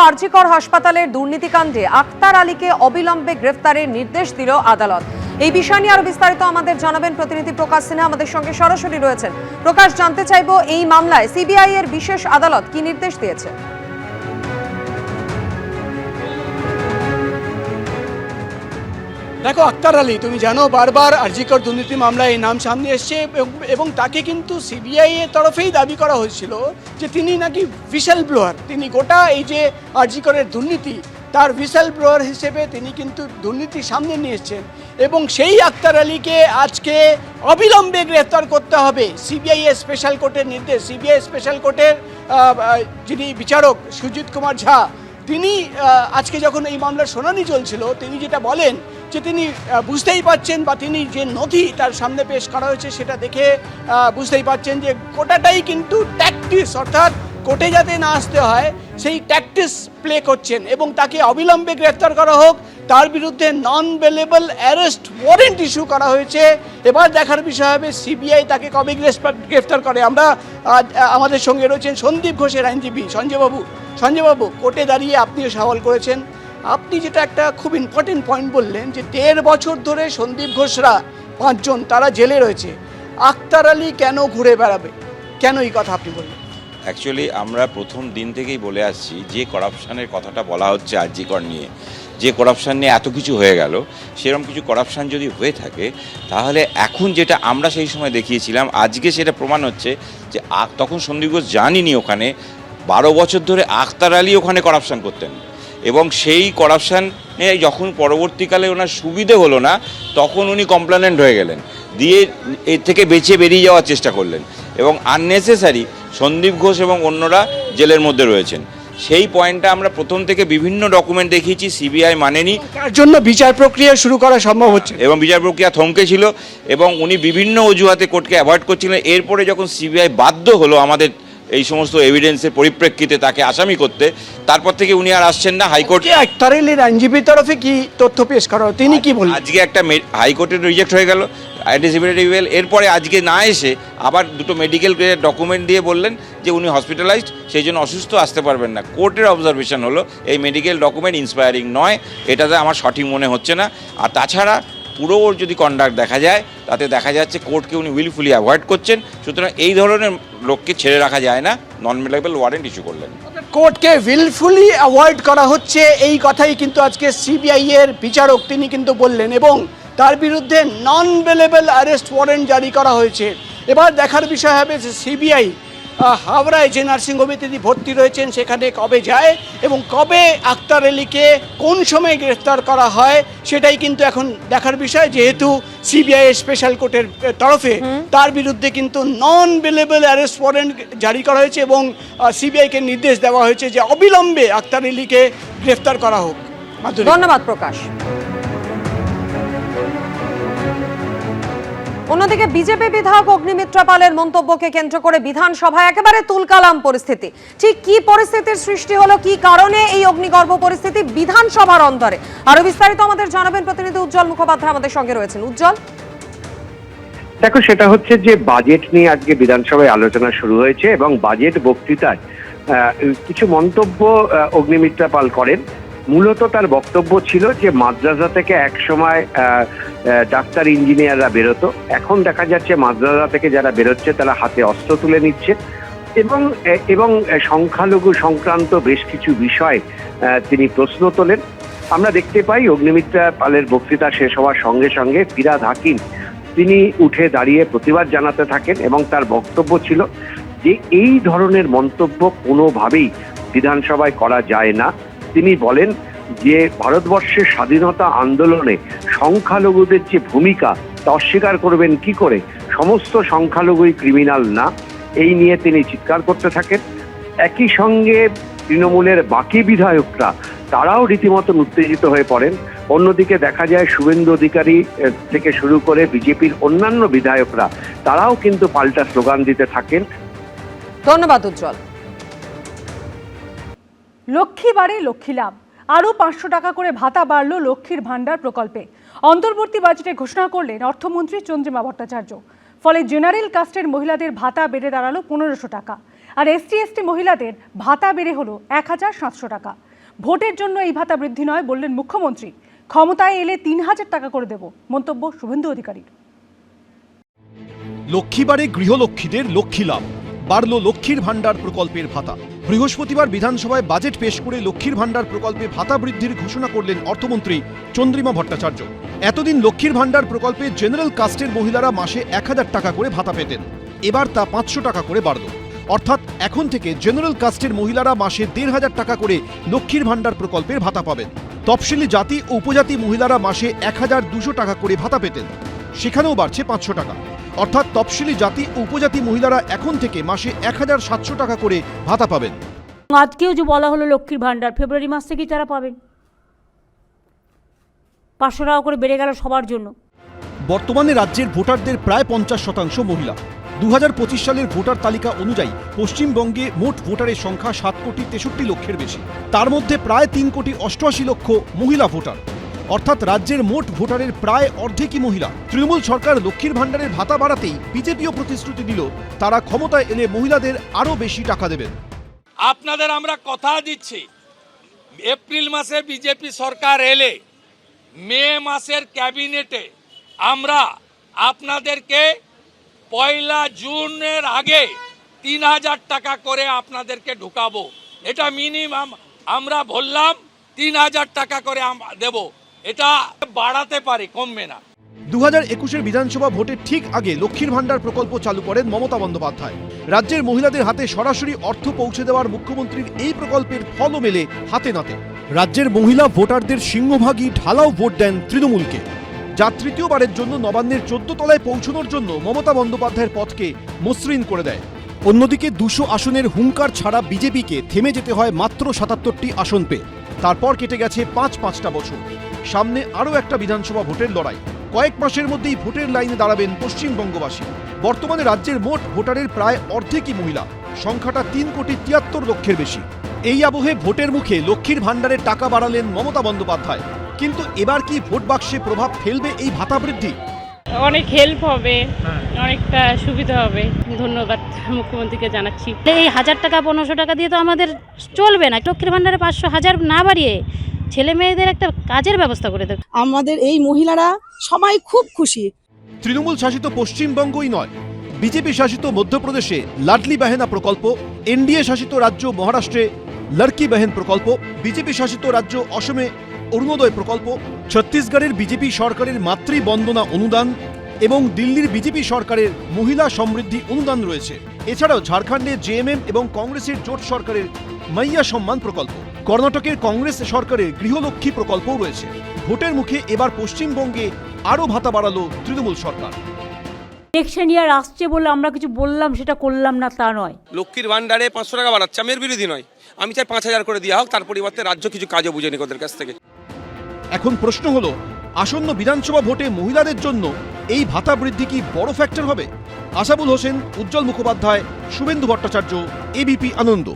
আর.জি. কর হাসপাতালের দুর্নীতিকাণ্ডে আক্তার আলীকে অবিলম্বে গ্রেফতারের নির্দেশ দিল আদালত। এই বিষয় নিয়ে আরো বিস্তারিত আমাদের জানাবেন প্রতিনিধি প্রকাশ সিনহা, আমাদের সঙ্গে সরাসরি রয়েছেন। প্রকাশ, জানতে চাইবো এই মামলায় সিবিআই এর বিশেষ আদালত কি নির্দেশ দিয়েছে? দেখো, আক্তার আলী তুমি জানো বারবার আর.জি. কর দুর্নীতি মামলায় এই নাম সামনে এসছে এবং তাকে কিন্তু সিবিআই এর তরফেই দাবি করা হয়েছিল যে তিনি নাকি হুইসেল ব্লোয়ার, তিনি গোটা এই যে আর.জি. করের দুর্নীতি তার হুইসেল ব্লোয়ার হিসেবে তিনি কিন্তু দুর্নীতি সামনে নিয়ে এসেছেন এবং সেই আক্তার আলীকে আজকে অবিলম্বে গ্রেফতার করতে হবে। সিবিআই এর স্পেশাল কোর্টের নির্দেশ। সিবিআই স্পেশাল কোর্টের যিনি বিচারক সুজিত কুমার ঝা, তিনি আজকে যখন এই মামলার শুনানি চলছিল তিনি যেটা বলেন যে তিনি বুঝতেই পারছেন বা তিনি যে নথি তার সামনে পেশ করা হয়েছে সেটা দেখে বুঝতেই পারছেন যে গোটাটাই কিন্তু ট্যাকটিস, অর্থাৎ কোর্টে যাতে না আসতে হয় সেই ট্যাকটিস প্লে করছেন এবং তাকে অবিলম্বে গ্রেফতার করা হোক। তার বিরুদ্ধে নন বেলেবল অ্যারেস্ট ওয়ারেন্ট ইস্যু করা হয়েছে। এবার দেখার বিষয় হবে সিবিআই তাকে কবে গ্রেফতার করে। আমরা আমাদের সঙ্গে রয়েছেন সন্দীপ ঘোষের আইনজীবী সঞ্জয়বাবু, কোর্টে দাঁড়িয়ে আপনিও সওয়াল করেছেন। আপনি যেটা একটা খুব ইম্পর্টেন্ট পয়েন্ট বললেন যে 1.5 বছর ধরে সন্দীপ ঘোষরা 5 জন তারা জেলে রয়েছে, আক্তার আলী কেন ঘুরে বেড়াবে, কেন এই কথা আপনি বললেন? অ্যাকচুয়ালি আমরা প্রথম দিন থেকেই বলে আসছি যে করাপশানের কথাটা বলা হচ্ছে আর.জি. কর নিয়ে, যে করাপশান নিয়ে এত কিছু হয়ে গেল, সেরকম কিছু করাপশান যদি হয়ে থাকে তাহলে এখন যেটা আমরা সেই সময় দেখিয়েছিলাম আজকে সেটা প্রমাণ হচ্ছে যে তখন সন্দীপ ঘোষ জানিনি ওখানে 12 বছর ধরে আক্তার আলী ওখানে করাপশান করতেন এবং সেই করাপশানে যখন পরবর্তীকালে ওনার সুবিধে হলো না তখন উনি কমপ্লেনেন্ট হয়ে গেলেন, দিয়ে এর থেকে বেরিয়ে যাওয়ার চেষ্টা করলেন এবং আননেসেসারি সন্দীপ ঘোষ এবং অন্যরা জেলের মধ্যে রয়েছেন। সেই পয়েন্টটা আমরা প্রথম থেকে বিভিন্ন ডকুমেন্ট দেখিয়েছি, সিবিআই মানেনি, তার জন্য বিচার প্রক্রিয়া শুরু করা সম্ভব হচ্ছে এবং বিচার প্রক্রিয়া থমকে ছিল এবং উনি বিভিন্ন অজুহাতে কোর্টকে অ্যাভয়েড করছিলেন। এরপরে যখন সিবিআই বাধ্য হলো আমাদের এই সমস্ত এভিডেন্সের পরিপ্রেক্ষিতে তাকে আসামি করতে, তারপর থেকে উনি আর আসছেন না। হাইকোর্টে আক্তার আলীর আইনজীবীর তরফে কি তথ্য পেশ করা, তিনি কি বললেন? আজকে একটা হাইকোর্টের রিজেক্ট হয়ে গেল অ্যান্টিসিপেটরি বেল, এরপরে আজকে না এসে আবার দুটো মেডিকেল ডকুমেন্ট দিয়ে বললেন যে উনি হসপিটালাইজড, সেই জন্য অসুস্থ, আসতে পারবেন না। কোর্টের অবজারভেশন হলো এই মেডিকেল ডকুমেন্ট ইন্সপায়ারিং নয়, এটাতে আমার সঠিক মনে হচ্ছে না। আর তাছাড়া পুরো ওর যদি কন্ডাক্ট দেখা যায় তাতে দেখা যাচ্ছে কোর্টকে উনি উইলফুলি অ্যাভয়েড করছেন। সুতরাং এই ধরনের লোককে ছেড়ে রাখা যায় না, নন বেলেবল ওয়ারেন্ট ইস্যু করলেন। কোর্টকে উইলফুলি অ্যাভয়েড করা হচ্ছে এই কথাই কিন্তু আজকে সিবিআই এর বিচারক তিনি কিন্তু বললেন এবং তার বিরুদ্ধে নন বেলেবল অ্যারেস্ট ওয়ারেন্ট জারি করা হয়েছে। এবার দেখার বিষয় হবে যে সিবিআই হাওড়ায় যে নার্সিংহোমে তিনি ভর্তি রয়েছেন সেখানে কবে যায় এবং কবে আক্তার আলীকে কোন সময় গ্রেফতার করা হয় সেটাই কিন্তু এখন দেখার বিষয়, যেহেতু সিবিআই স্পেশাল কোর্টের তরফে তার বিরুদ্ধে কিন্তু নন বেলেবল অ্যারেস্ট ওয়ারেন্ট জারি করা হয়েছে এবং সিবিআইকে নির্দেশ দেওয়া হয়েছে যে অবিলম্বে আক্তার আলীকে গ্রেফতার করা হোক। ধন্যবাদ প্রকাশ। অন্যদিকে বিজেপি বিধায়ক অগ্নিমিত্রা পালের মন্তব্যকে কেন্দ্র করে বিধানসভায় একেবারে তুলকালাম পরিস্থিতি। ঠিক কি পরিস্থিতির সৃষ্টি হলো, কি কারণে এই অগ্নিগর্ভ পরিস্থিতি বিধানসভার অন্তরে, আরো বিস্তারিত আমাদের জানাবেন প্রতিনিধি উজ্জ্বল মুখোপাধ্যায় আমাদের সঙ্গে রয়েছেন। উজ্জ্বল, দেখো, সেটা হচ্ছে যে বাজেট নিয়ে আজকে বিধানসভায় আলোচনা শুরু হয়েছে এবং বাজেট বক্তৃতায় কিছু মন্তব্য অগ্নিমিত্রা পাল করেন। মূলত তার বক্তব্য ছিল যে মাদ্রাসা থেকে একসময় ডাক্তার ইঞ্জিনিয়াররা বেরোতো, এখন দেখা যাচ্ছে মাদ্রাসা থেকে যারা বেরোচ্ছে তারা হাতে অস্ত্র তুলে নিচ্ছে এবং সংখ্যালঘু সংক্রান্ত বেশ কিছু বিষয় তিনি প্রশ্ন তোলেন। আমরা দেখতে পাই অগ্নিমিত্রা পালের বক্তৃতা শেষ হওয়ার সঙ্গে সঙ্গে ফিরহাদ হাকিম তিনি উঠে দাঁড়িয়ে প্রতিবাদ জানাতে থাকেন এবং তার বক্তব্য ছিল যে এই ধরনের মন্তব্য কোনোভাবেই বিধানসভায় করা যায় না। তিনি বলেন যে ভারতবর্ষের স্বাধীনতা আন্দোলনে সংখ্যালঘুদের যে ভূমিকা তা অস্বীকার করবেন কি করে, সমস্ত সংখ্যালঘুই ক্রিমিনাল না, এই নিয়ে তিনি চিৎকার করতে থাকেন। একই সঙ্গে তৃণমূলের বাকি বিধায়করা তারাও রীতিমতো উত্তেজিত হয়ে পড়েন। অন্যদিকে দেখা যায় শুভেন্দু অধিকারী থেকে শুরু করে বিজেপির অন্যান্য বিধায়করা তারাও কিন্তু পাল্টা স্লোগান দিতে থাকেন। ধন্যবাদ উজ্জ্বল। লক্ষ্মী বাড়ি লক্ষ্মী লাভ, আরও 500 টাকা করে ভাতা বাড়ল লক্ষ্মীর ভাণ্ডার প্রকল্পে। অন্তর্বর্তী বাজেটে ঘোষণা করলেন অর্থমন্ত্রী চন্দ্রিমা ভট্টাচার্য। ফলে জেনারেল কাস্টের মহিলাদের ভাতা বেড়ে দাঁড়ালো 1500 টাকা আর এসটি/এসটি মহিলাদের ভাতা বেড়ে হলো 1700 টাকা। ভোটের জন্য এই ভাতা বৃদ্ধি নয় বললেন মুখ্যমন্ত্রী। ক্ষমতায় এলে ৩,০০০ টাকা করে দেব, মন্তব্য শুভেন্দু অধিকারীর। লক্ষ্মীবারে গৃহলক্ষ্মীদের লক্ষ্মী লাভ, বাড়ল লক্ষ্মীর ভাণ্ডার প্রকল্পের ভাতা। বৃহস্পতিবার বিধানসভায় বাজেট পেশ করে লক্ষ্মীর ভাণ্ডার প্রকল্পে ভাতা বৃদ্ধির ঘোষণা করলেন অর্থমন্ত্রী চন্দ্রিমা ভট্টাচার্য। এতদিন লক্ষ্মীর ভাণ্ডার প্রকল্পে জেনারেল কাস্টের মহিলারা মাসে ১,০০০ টাকা করে ভাতা পেতেন, এবার তা ৫০০ টাকা করে বাড়ল। অর্থাৎ এখন থেকে জেনারেল কাস্টের মহিলারা মাসে ১,৫০০ টাকা করে লক্ষ্মীর ভাণ্ডার প্রকল্পের ভাতা পাবেন। তফসিলি জাতি ও উপজাতি মহিলারা মাসে ১,২০০ টাকা করে ভাতা পেতেন, সেখানেও বাড়ছে ৫০০ টাকা। অর্থাৎ তফসিলি জাতি ও উপজাতি মহিলারা এখন থেকে মাসে ১,৭০০ টাকা করে ভাতা পাবেন। আজকেও যে বলা হলো লক্ষ্মীর ভাণ্ডার, ফেব্রুয়ারি মাস থেকেই তারা পাবেন। ৫০০ টাকা করে বেড়ে গেল সবার জন্য। বর্তমানে রাজ্যের ভোটারদের প্রায় ৫০% মহিলা। ২০২৫ সালের ভোটার তালিকা অনুযায়ী পশ্চিমবঙ্গে মোট ভোটারের সংখ্যা ৭,৬৩,০০,০০০ বেশি। তার মধ্যে প্রায় ৩,৮৮,০০,০০০ মহিলা ভোটার, অর্থাৎ রাজ্যের মোট ভোটারের প্রায় অর্ধেকই মহিলা। তৃণমূল সরকার লক্ষ্মীর ভাণ্ডারের ভাতা বাড়াতেই বিজেপিও প্রতিশ্রুতি দিল তারা ক্ষমতায় এলে মহিলাদের আরও বেশি টাকা দেবেন। আপনাদের আমরা কথা দিচ্ছি, এপ্রিল মাসে বিজেপি সরকার এলে মে মাসের ক্যাবিনেটে আমরা আপনাদেরকে ১ জুনের আগে ৩,০০০ টাকা করে আপনাদেরকে ঢুকাবো। এটা মিনিমাম আমরা বললাম ৩,০০০ টাকা করে দেব, এটা বাড়াতে পারি, কমবে না। ২০২১ বিধানসভা ভোটের ঠিক আগে লক্ষ্মীর ভাণ্ডার প্রকল্প চালু করেন মমতা বন্দ্যোপাধ্যায়। রাজ্যের মহিলাদের হাতে সরাসরি অর্থ পৌঁছে দেওয়ার মুখ্যমন্ত্রীর এই প্রকল্পের ফলও মেলে হাতে নাতে। রাজ্যের মহিলা ভোটারদের সিংহভাগই ঢালাও ভোট দেন তৃণমূলকে, যা তৃতীয়বারের জন্য নবান্নের ১৪ তলায় পৌঁছানোর জন্য মমতা বন্দ্যোপাধ্যায়ের পথকে মসৃণ করে দেয়। অন্যদিকে ২০০ আসনের হুঙ্কার ছাড়া বিজেপিকে থেমে যেতে হয় মাত্র ৭৭টি আসন পেয়ে। তারপর কেটে গেছে ৫-৫টা বছর। সামনে আরও একটা বিধানসভা ভোটের লড়াই। কয়েক মাসের মধ্যেই ভোটের লাইনে দাঁড়াবেন পশ্চিমবঙ্গবাসী। বর্তমানে রাজ্যের মোট ভোটারের প্রায় অর্ধেকই মহিলা, সংখ্যাটা ৩,৭৩,০০,০০০ বেশি। এই আবহে ভোটের মুখে লক্ষ্মীর ভাণ্ডারের টাকা বাড়ালেন মমতা বন্দ্যোপাধ্যায়। কিন্তু এবার কি ভোট বাক্সে প্রভাব ফেলবে এই ভাতা বৃদ্ধি? অনেক হেল্প হবে, অনেকটা সুবিধা হবে। ধন্যবাদ মুখ্যমন্ত্রীকে জানাচ্ছি। এই ১,০০০ টাকা ১৫০০ টাকা দিয়ে তো আমাদের চলবে না। লক্ষ্মীর ভাণ্ডারে ৫০০-১,০০০ না বাড়িয়ে ছেলে মেয়েদের একটা কাজের ব্যবস্থা করে দেবে। আমাদের এই মহিলারা সবাই খুব খুশি। তৃণমূল শাসিত পশ্চিমবঙ্গই নয়, বিজেপি শাসিত মধ্যপ্রদেশে লাডলি বাহেনা প্রকল্প, এনডিএ শাসিত রাজ্য মহারাষ্ট্রে লড়কি বাহেন প্রকল্প, বিজেপি শাসিত রাজ্য অসমে অরুণোদয় প্রকল্প, ছত্তিশগড়ের বিজেপি সরকারের মাতৃ বন্দনা অনুদান এবং দিল্লির বিজেপি সরকারের মহিলা সমৃদ্ধি অনুদান রয়েছে। এছাড়াও ঝাড়খণ্ডে জেএমএম এবং কংগ্রেসের জোট সরকারের মাইয়া সম্মান প্রকল্প, কর্ণাটকের কংগ্রেস সরকারের গৃহলক্ষ্মী প্রকল্পও রয়েছে। ভোটের মুখে এবার পশ্চিমবঙ্গে আরও ভাতা বাড়ালো তৃণমূল সরকার। ইলেকশন ইয়ার আসছে বলে আমরা কিছু বললাম সেটা করলাম না তা নয়। লক্ষ্মীর ভাণ্ডারে ৫০০ টাকা বাড়াচ্ছে, আমি এর বিরোধী নয়। আমি চাই ৫,০০০ করে দেওয়া হোক, তার পরিবর্তে রাজ্য কিছু কাজও বুঝে নিক ওদের কাছ থেকে। এখন প্রশ্ন হলো, আসন্ন বিধানসভা ভোটে মহিলাদের জন্য এই ভাতা বৃদ্ধি কি বড় ফ্যাক্টর হবে? আশাবুল হোসেন, উজ্জ্বল মুখোপাধ্যায়, শুভেন্দু ভট্টাচার্য, এবিপি আনন্দ।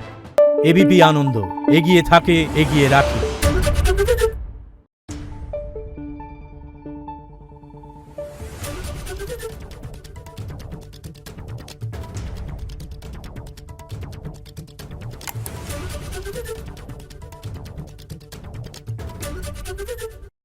এবিপি আনন্দ, এগিয়ে থাকে, এগিয়ে রাখে।